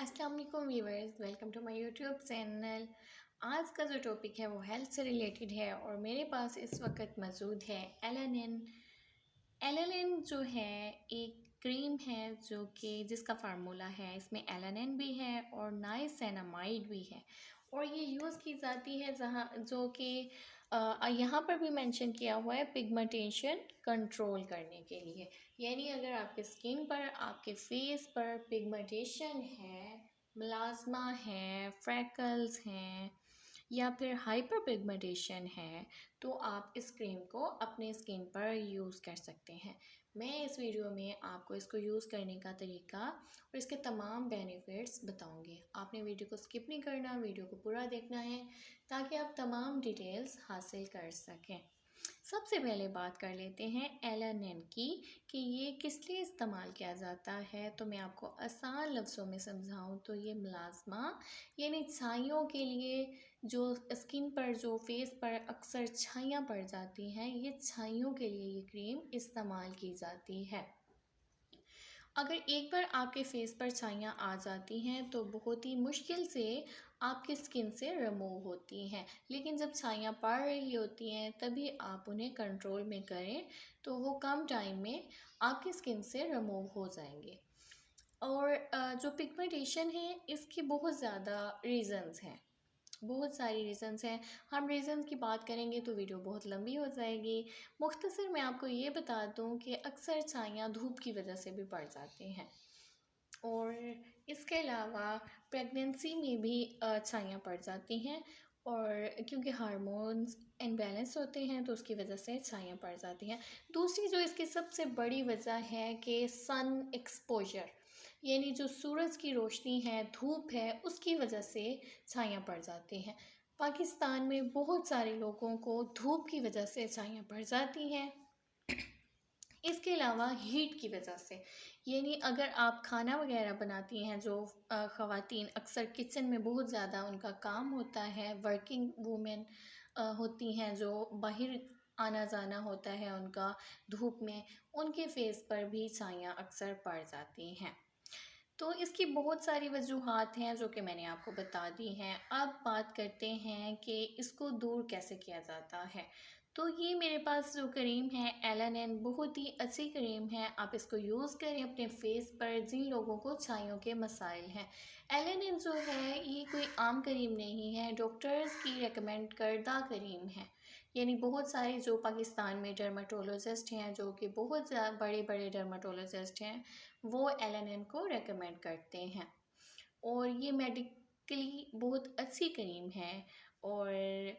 अस्सलाम वालेकुम viewers, welcome to my YouTube channel. आज का जो टॉपिक है वो हेल्थ से रिलेटेड है और मेरे पास इस वक्त मौजूद है एलेनिन। एलेनिन जो है एक क्रीम है जो कि जिसका फार्मूला है, इसमें एलेनिन भी है और नाइसिनामाइड भी है और ये यूज़ की जाती है जहाँ जो कि यहाँ पर भी मेंशन किया हुआ है पिगमेंटेशन कंट्रोल करने के लिए। यानी अगर आपके स्किन पर, आपके फेस पर पिगमेंटेशन है, मेलास्मा है, फ्रैकल्स हैं या फिर हाइपर पिगमेंटेशन है, तो आप इस क्रीम को अपने स्किन पर यूज़ कर सकते हैं। मैं इस वीडियो में आपको इसको यूज़ करने का तरीका और इसके तमाम बेनिफिट्स बताऊंगी। आपने वीडियो को स्किप नहीं करना, वीडियो को पूरा देखना है ताकि आप तमाम डिटेल्स हासिल कर सकें। सबसे पहले बात कर लेते हैं एलेनिन की कि ये किस लिए इस्तेमाल किया जाता है। तो मैं आपको आसान लफ्ज़ों में समझाऊं तो ये मेलास्मा यानी छाइयों के लिए, जो स्किन पर, जो फेस पर अक्सर छाइयाँ पड़ जाती हैं, ये छाइयों के लिए ये क्रीम इस्तेमाल की जाती है। अगर एक बार आपके फेस पर छाइयाँ आ जाती हैं तो बहुत ही मुश्किल से आपकी स्किन से रिमूव होती हैं, लेकिन जब छाइयाँ पड़ रही होती हैं तभी आप उन्हें कंट्रोल में करें तो वो कम टाइम में आपकी स्किन से रिमूव हो जाएंगे। और जो पिगमेंटेशन है इसकी बहुत ज़्यादा रीज़न्स हैं, बहुत सारी रीज़न्स हैं। हम रीज़न्स की बात करेंगे तो वीडियो बहुत लंबी हो जाएगी। मुख्तसर मैं आपको ये बता दूं कि अक्सर छाइयाँ धूप की वजह से भी पड़ जाती हैं और इसके अलावा प्रेगनेंसी में भी छाइयाँ पड़ जाती हैं और क्योंकि हार्मोन्स इम्बैलेंस होते हैं तो उसकी वजह से छाइयाँ पड़ जाती हैं। दूसरी जो इसकी सबसे बड़ी वजह है कि सन एक्सपोजर, यानी जो सूरज की रोशनी है, धूप है, उसकी वजह से छाइयाँ पड़ जाती हैं। पाकिस्तान में बहुत सारे लोगों को धूप की वजह से छाइयाँ पड़ जाती हैं। इसके अलावा हीट की वजह से, यानी अगर आप खाना वगैरह बनाती हैं, जो ख़वातीन अक्सर किचन में बहुत ज़्यादा उनका काम होता है, वर्किंग वूमेन होती हैं जो बाहर आना जाना होता है उनका धूप में, उनके फेस पर भी छाइयाँ अक्सर पड़ जाती हैं। तो इसकी बहुत सारी वजूहात हैं जो कि मैंने आपको बता दी हैं। अब बात करते हैं कि इसको दूर कैसे किया जाता है। तो ये मेरे पास जो क्रीम है एलेनिन, बहुत ही अच्छी क्रीम है। आप इसको यूज़ करें अपने फेस पर जिन लोगों को छाइयों के मसाइल हैं। एलेनिन जो है ये कोई आम क्रीम नहीं है, डॉक्टर्स की रेकमेंड करदा क्रीम है। यानी बहुत सारे जो पाकिस्तान में डर्माटोलॉजिस्ट हैं, जो कि बहुत बड़े बड़े डर्माटोलॉजिस्ट हैं, वो एलेनिन को रेकमेंड करते हैं और ये मेडिकली बहुत अच्छी क्रीम है। और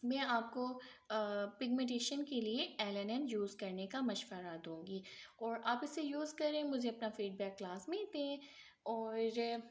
मैं आपको पिगमेंटेशन के लिए एलेनिन यूज़ करने का मशवरा दूंगी और आप इसे यूज़ करें, मुझे अपना फ़ीडबैक क्लास में दें और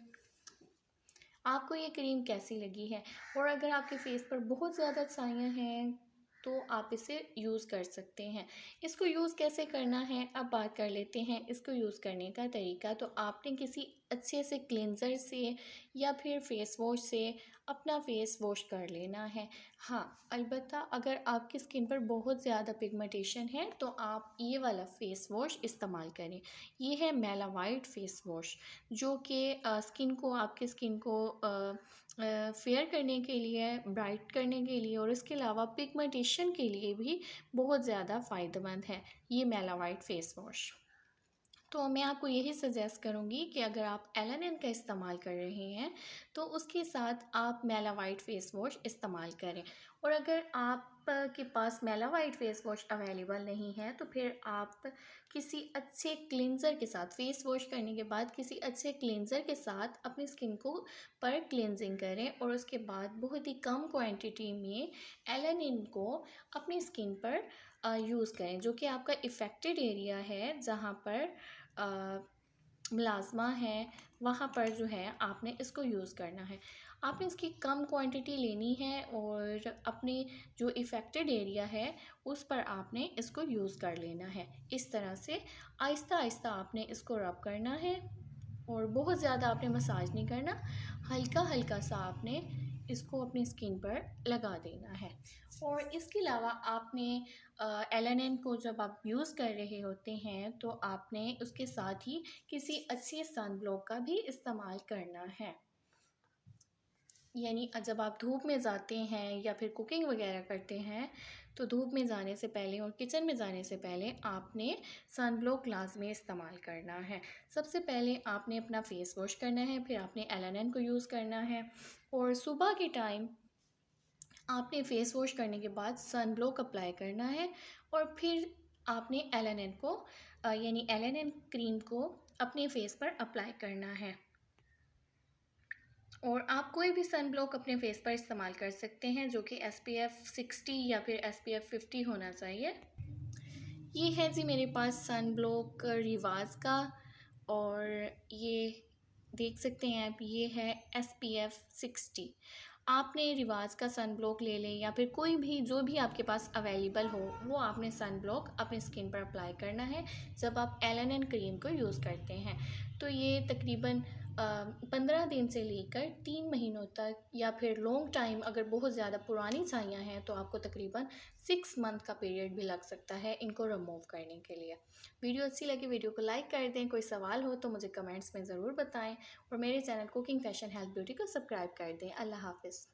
आपको ये क्रीम कैसी लगी है। और अगर आपके फेस पर बहुत ज़्यादा छाइयाँ हैं तो आप इसे यूज़ कर सकते हैं। इसको यूज़ कैसे करना है अब बात कर लेते हैं इसको यूज़ करने का तरीका। तो आपने किसी अच्छे से क्लींज़र से या फिर फेस वॉश से अपना फेस वॉश कर लेना है। हाँ, अलबत्ता अगर आपकी स्किन पर बहुत ज़्यादा पिगमेंटेशन है तो आप ये वाला फेस वॉश इस्तेमाल करें। ये है मेलावाइट फेस वॉश, जो कि स्किन को, आपकी स्किन को फेयर करने के लिए, ब्राइट करने के लिए और इसके अलावा पिगमेंटेशन के लिए भी बहुत ज़्यादा फ़ायदेमंद है ये मेलावाइट फेस वॉश। तो मैं आपको यही सजेस्ट करूँगी कि अगर आप एलेनिन का इस्तेमाल कर रहे हैं तो उसके साथ आप मेलावाइट फेस वॉश इस्तेमाल करें। और अगर आप के पास मेलावाइट फेस वॉश अवेलेबल नहीं है तो फिर आप किसी अच्छे क्लींज़र के साथ, फेस वॉश करने के बाद किसी अच्छे क्लींज़र के साथ अपनी स्किन को पर क्लींजिंग करें और उसके बाद बहुत ही कम क्वांटिटी में एलेनिन को अपनी स्किन पर यूज़ करें, जो कि आपका इफ़ेक्टेड एरिया है, जहाँ पर मुलाज़मा है, वहाँ पर जो है आपने इसको यूज़ करना है। आपने इसकी कम क्वांटिटी लेनी है और अपने जो इफ़ेक्टेड एरिया है उस पर आपने इसको यूज़ कर लेना है। इस तरह से आहिस्ता आहिस्ता आपने इसको रब करना है और बहुत ज़्यादा आपने मसाज नहीं करना, हल्का हल्का सा आपने इसको अपनी स्किन पर लगा देना है। और इसके अलावा आपने एल को जब आप यूज़ कर रहे होते हैं तो आपने उसके साथ ही किसी अच्छे सन ब्लॉक का भी इस्तेमाल करना है। यानी जब आप धूप में जाते हैं या फिर कुकिंग वगैरह करते हैं तो धूप में जाने से पहले और किचन में जाने से पहले आपने सन ब्लॉक लाजमी इस्तेमाल करना है। सबसे पहले आपने अपना फेस वॉश करना है, फिर आपने एल को यूज़ करना है और सुबह के टाइम आपने फेस वॉश करने के बाद सन ब्लॉक अप्लाई करना है और फिर आपने एल को यानी एल क्रीम को अपने फेस पर अप्लाई करना है। और आप कोई भी सन ब्लॉक अपने फेस पर इस्तेमाल कर सकते हैं जो कि SPF 60 या फिर SPF 50 होना चाहिए। ये है जी मेरे पास सन ब्लॉक रिवाज का, और ये देख सकते हैं आप, ये है SPF 60। आपने रिवाज का सन ब्लॉक ले लें या फिर कोई भी जो भी आपके पास अवेलेबल हो वो आपने सन ब्लॉक अपनी स्किन पर अप्लाई करना है जब आप एल क्रीम को यूज़ करते हैं। तो ये तकरीबन 15 दिन से लेकर 3 महीनों तक, या फिर लॉन्ग टाइम अगर बहुत ज़्यादा पुरानी छाइयाँ हैं तो आपको तकरीबन 6 मंथ का पीरियड भी लग सकता है इनको रिमूव करने के लिए। वीडियो अच्छी लगी वीडियो को लाइक कर दें, कोई सवाल हो तो मुझे कमेंट्स में ज़रूर बताएं और मेरे channel cooking fashion health beauty को सब्सक्राइब कर दें। अल्लाह हाफ़िज़।